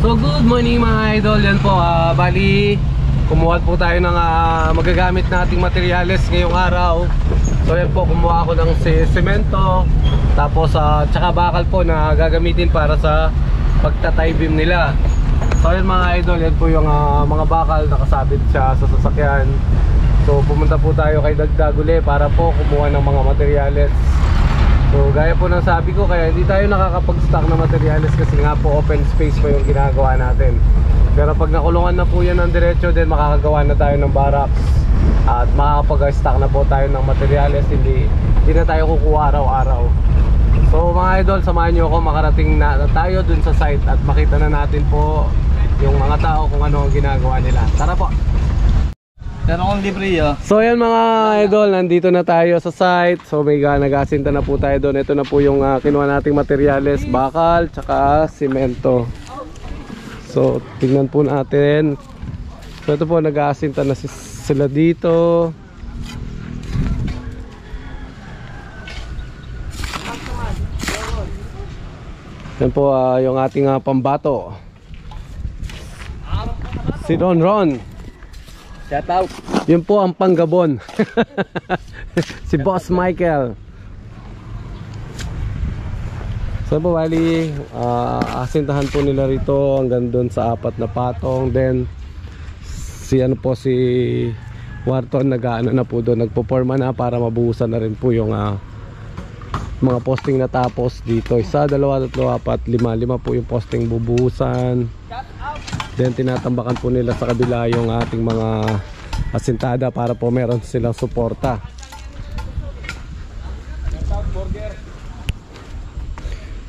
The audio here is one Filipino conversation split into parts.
So good morning mga idol, yan po bali kumuha po tayo ng magagamit nating materyales ngayong araw. So yan po, kumuha ako ng semento, tapos tsaka bakal po na gagamitin para sa pagtatay beam nila. So yan mga idol, yan po yung mga bakal nakasabit siya sa sasakyan. So pumunta po tayo kay Dagdag uli para po kumuha ng mga materyales. So gaya po ng sabi ko, kaya hindi tayo nakakapag-stock na materyales kasi nga po open space po yung ginagawa natin. Pero pag nakulungan na po yan ng diretso, din makakagawa na tayo ng barracks at makakapag-stock na po tayo ng materyales. Hindi na tayo kukuha araw-araw. So mga idol, samahan nyo ako, makarating na tayo dun sa site at makita na natin po yung mga tao kung ano ang ginagawa nila. Tara po! Pero kung libre yun. So yan mga idol, nandito na tayo sa site. So may nagasinta na po tayo doon. Ito na po yung kinuha nating materyales, bakal, tsaka simento. So tingnan po natin. So ito po, nagasinta na sila dito. Yan po yung ating pambato, si Ron Ron. Shout out. Yun po ang panggabon. Si Boss Michael. So po bali asintahan po nila rito hanggang doon sa 4 na patong. Then si Warton nag-ano na po doon, nagpo-forma na para mabuhusan na rin po yung mga posting na tapos dito. 1, 2, 3, 4, 5 po yung posting bubuhusan. Then tinatambakan po nila sa kabila yung ating mga asintada para po meron silang suporta.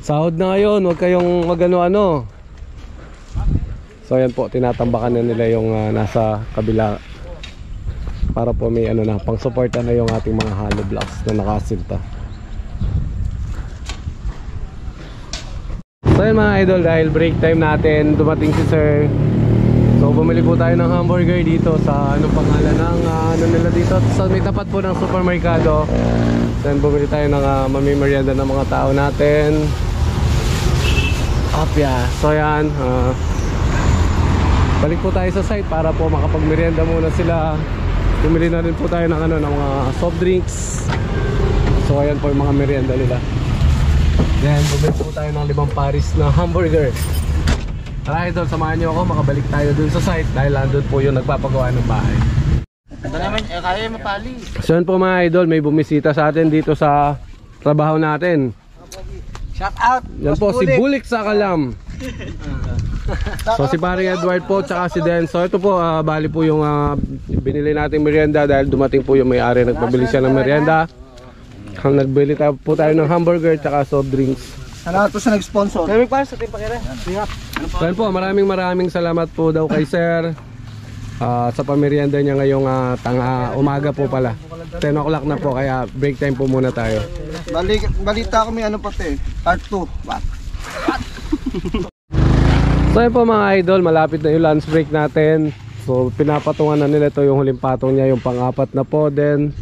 Sahod na ngayon, huwag kayong magano-ano. So yan po, tinatambakan na nila yung nasa kabila para po may pang suporta na yung ating mga hollow blocks na nakasinta. So yun mga idol, dahil break time natin, dumating si sir. So bumili po tayo ng hamburger dito sa anong pangalan ng nila dito. So may tapat po ng supermerkado. Then bumili tayo ng mamimerienda ng mga tao natin. Apya. So yan, balik po tayo sa site para po makapagmerienda muna sila. Bumili na rin po tayo ng ng mga soft drinks. So ayan po yung mga merienda nila. Then bumili po tayo ng 5 paris na hamburger. Tara idol, samahan nyo ako, makabalik tayo dun sa site dahil andun po yung nagpapagawa ng bahay. Ito naman, kaya mapali. So yun po mga idol, may bumisita sa atin dito sa trabaho natin. Shout out. Yan po, si Bulik sa Kalam. So si Paring Edward po, tsaka si Den. So ito po, bali po yung binili nating merienda dahil dumating po yung may-ari, nagpabili siya ng merienda. Nagbili po tayo ng hamburger tsaka soft drinks. Salamat po sa nag-sponsor. Maraming para sa ating pakira. Then po, maraming salamat po daw kay sir sa pamerienda niya ngayong umaga po pala. 10 o'clock na po, kaya break time po muna tayo. Balita ko may pati, part 2. So yun po mga idol, malapit na yung lunch break natin. So pinapatungan na nila ito, yung huling patong niya, yung pang-4 na po. Then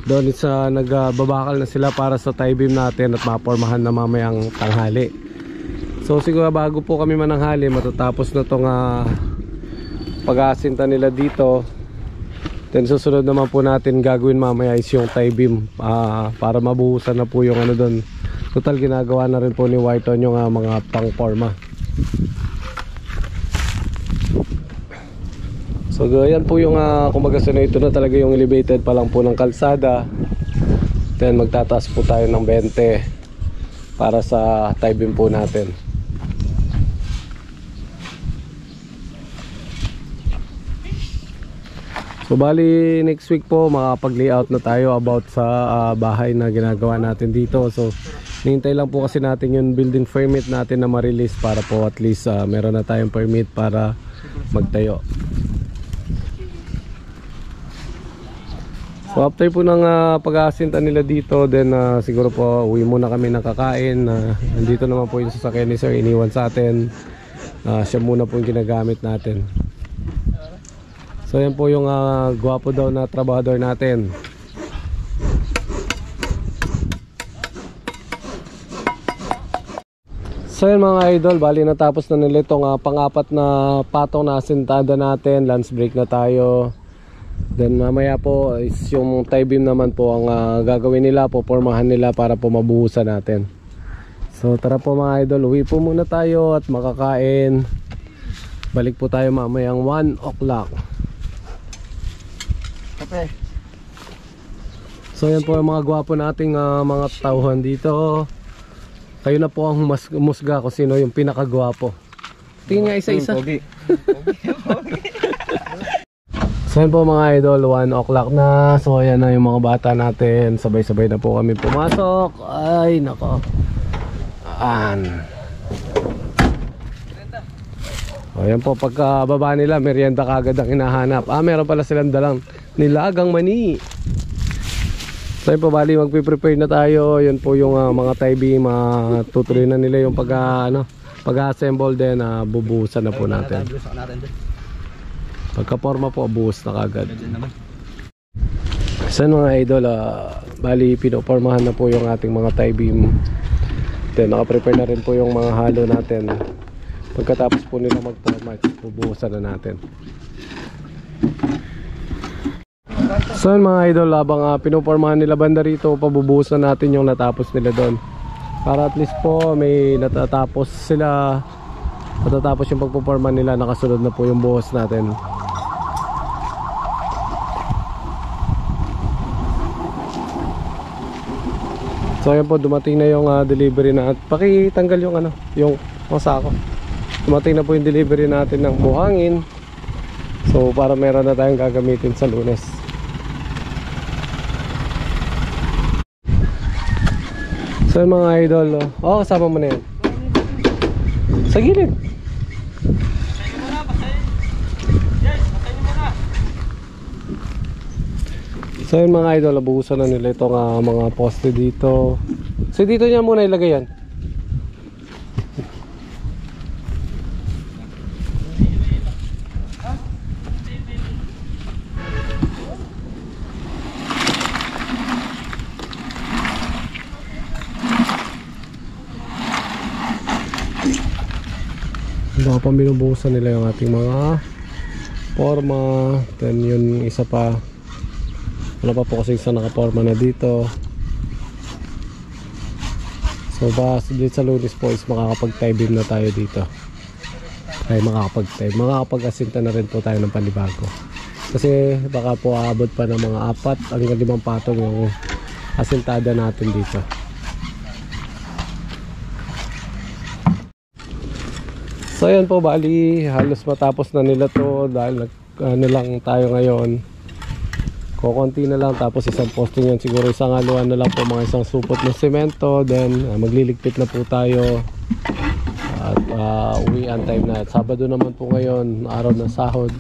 doon sa nagbabakal na sila para sa tie beam natin at mapormahan na mamayang tanghali. So siguro bago po kami mananghali, matatapos na itong pag-aasinta nila dito. Then susunod naman po natin gagawin mamaya is yung tie beam para mabuhusan na po yung doon. Total ginagawa na rin po ni Whiton yung mga pang-forma. So yan po yung kumbaga ito na talaga yung elevated pa lang po ng kalsada. Then magtataas po tayo ng 20 para sa tie beam po natin. So bali next week po makapag-layout na tayo about sa bahay na ginagawa natin dito. So hintay lang po kasi natin yung building permit natin na ma-release para po at least meron na tayong permit para magtayo. So after po ng pag-aasinta nila dito, then siguro po uwi muna kami nakakain. Nandito naman po yung sasakyan ni sir, iniwan sa atin. Siya muna po yung ginagamit natin. So yan po yung gwapo daw na trabahador natin. So yun mga idol, bali natapos na nila itong pang-apat na patong na asintada natin. Lunch break na tayo. Then mamaya po is yung tie beam naman po ang gagawin nila, popormahan nila para po mabuhusan natin. So tara po mga idol, uwi po muna tayo at makakain. Balik po tayo mamayang 1 o'clock. Okay. So yan po yung mga gwapo nating mga tauhan dito. Kayo na po ang musga kung sino yung pinakagwapo. Tingin nga isa-isa. So yan po mga idol, 1 o'clock na. So ayan na yung mga bata natin. Sabay-sabay na po kami pumasok. Ay nako. O yan po, pagka baba nila merienda kagad ang hinahanap. Meron pala silang dalang nilagang mani. So yun po, bali magpiprepare na tayo. Yun po yung mga tie beam, tutuloy na nila yung pag-assemble din, bubuhusan na po natin. Pagka forma po, buhos na kagad. So mga idol, bali pinopormahan na po yung ating mga tie beam. Then nakaprepare na rin po yung mga halo natin. Pagkatapos po nila mag-forma, bubuhusan na natin. So yun mga idol, habang pinopormahan nila banda rito, pabubuhusan natin yung natapos nila doon. Para at least po may natatapos sila, matatapos yung pagpoporma nila, nakasunod na po yung buhos natin. So yun po, dumating na yung delivery na. Pakitanggal yung yung sako. Dumating na po yung delivery natin ng buhangin. So para meron na tayong gagamitin sa Lunes. So mga idol, kasama mo na yan. Sa gilid. So yun mga idol, abuhusan na nila itong mga poste dito. So dito niya muna ilagay yan. Baka pa binubuhusan nila yung ating mga forma. Then yun isa pa, wala pa po kasi isa nakaporma na dito. So ba sa Lunes po is makakapag-tie beam na tayo dito. Ay makakapag-asinta na rin po tayo ng panibago. Kasi baka po aabot pa ng mga 4 hanggang 5 patong yung asintada natin dito. So ayan po, bali halos matapos na nila to dahil lang tayo ngayon. Kukunti na lang, tapos isang posting yan, siguro isang haluan na lang po, mga isang supot ng semento. Then magliligpit na po tayo at uwian time na. Sabado naman po ngayon, araw ng sahod.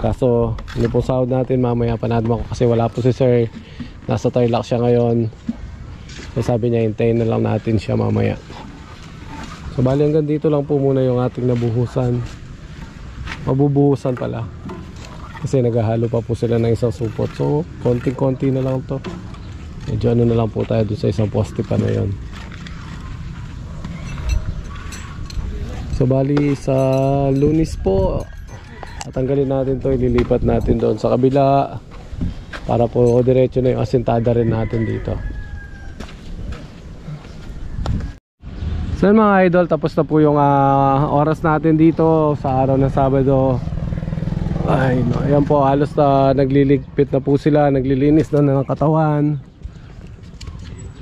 Kaso hindi po sahod natin, mamaya panadma ko kasi wala po si sir, nasa Tarlac siya ngayon. So sabi niya hintayin na lang natin siya mamaya. So bali hanggang dito lang po muna yung ating nabuhusan. Mabubuhusan pala kasi naghahalo pa po sila ng isang supot. So konting-konti na lang to. Medyo na lang po tayo doon sa isang poste pa na yun. So bali sa Lunes po, tatanggalin natin to, ililipat natin doon sa kabila para po diretso na yung asintada rin natin dito. So mga idol, tapos na po yung oras natin dito sa araw ng Sabado. Ay no, ayan po, halos na nagliligpit na po sila, naglilinis na ng katawan.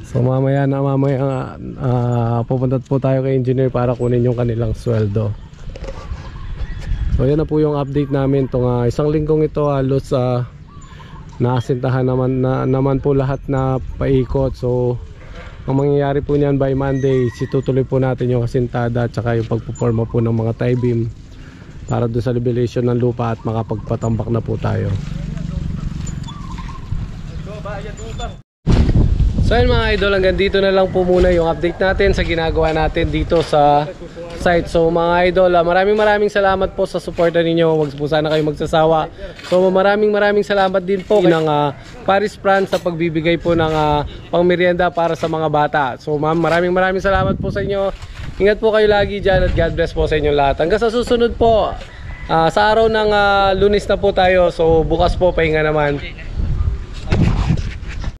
So mamaya pupunta po tayo kay engineer para kunin yung kanilang sweldo. So yan na po yung update namin itong isang linggong ito. Halos naasintahan naman po lahat na paikot. So ang mangyayari po niyan by Monday, situtuloy po natin yung asintada at saka yung pagpuporma po ng mga tie beam para doon sa elevation ng lupa at makapagpatambak na po tayo. So yun mga idol, hanggang dito na lang po muna yung update natin sa ginagawa natin dito sa site. So mga idol, maraming salamat po sa suporta ninyo. Huwag po sana kayo magsasawa. So maraming salamat din po ng Paris France sa pagbibigay po ng pangmerienda para sa mga bata. So ma'am, maraming salamat po sa inyo. Ingat po kayo lagi dyan at God bless po sa inyo lahat. Hanggang sa susunod po, sa araw ng Lunes na po tayo. So bukas po pahinga naman.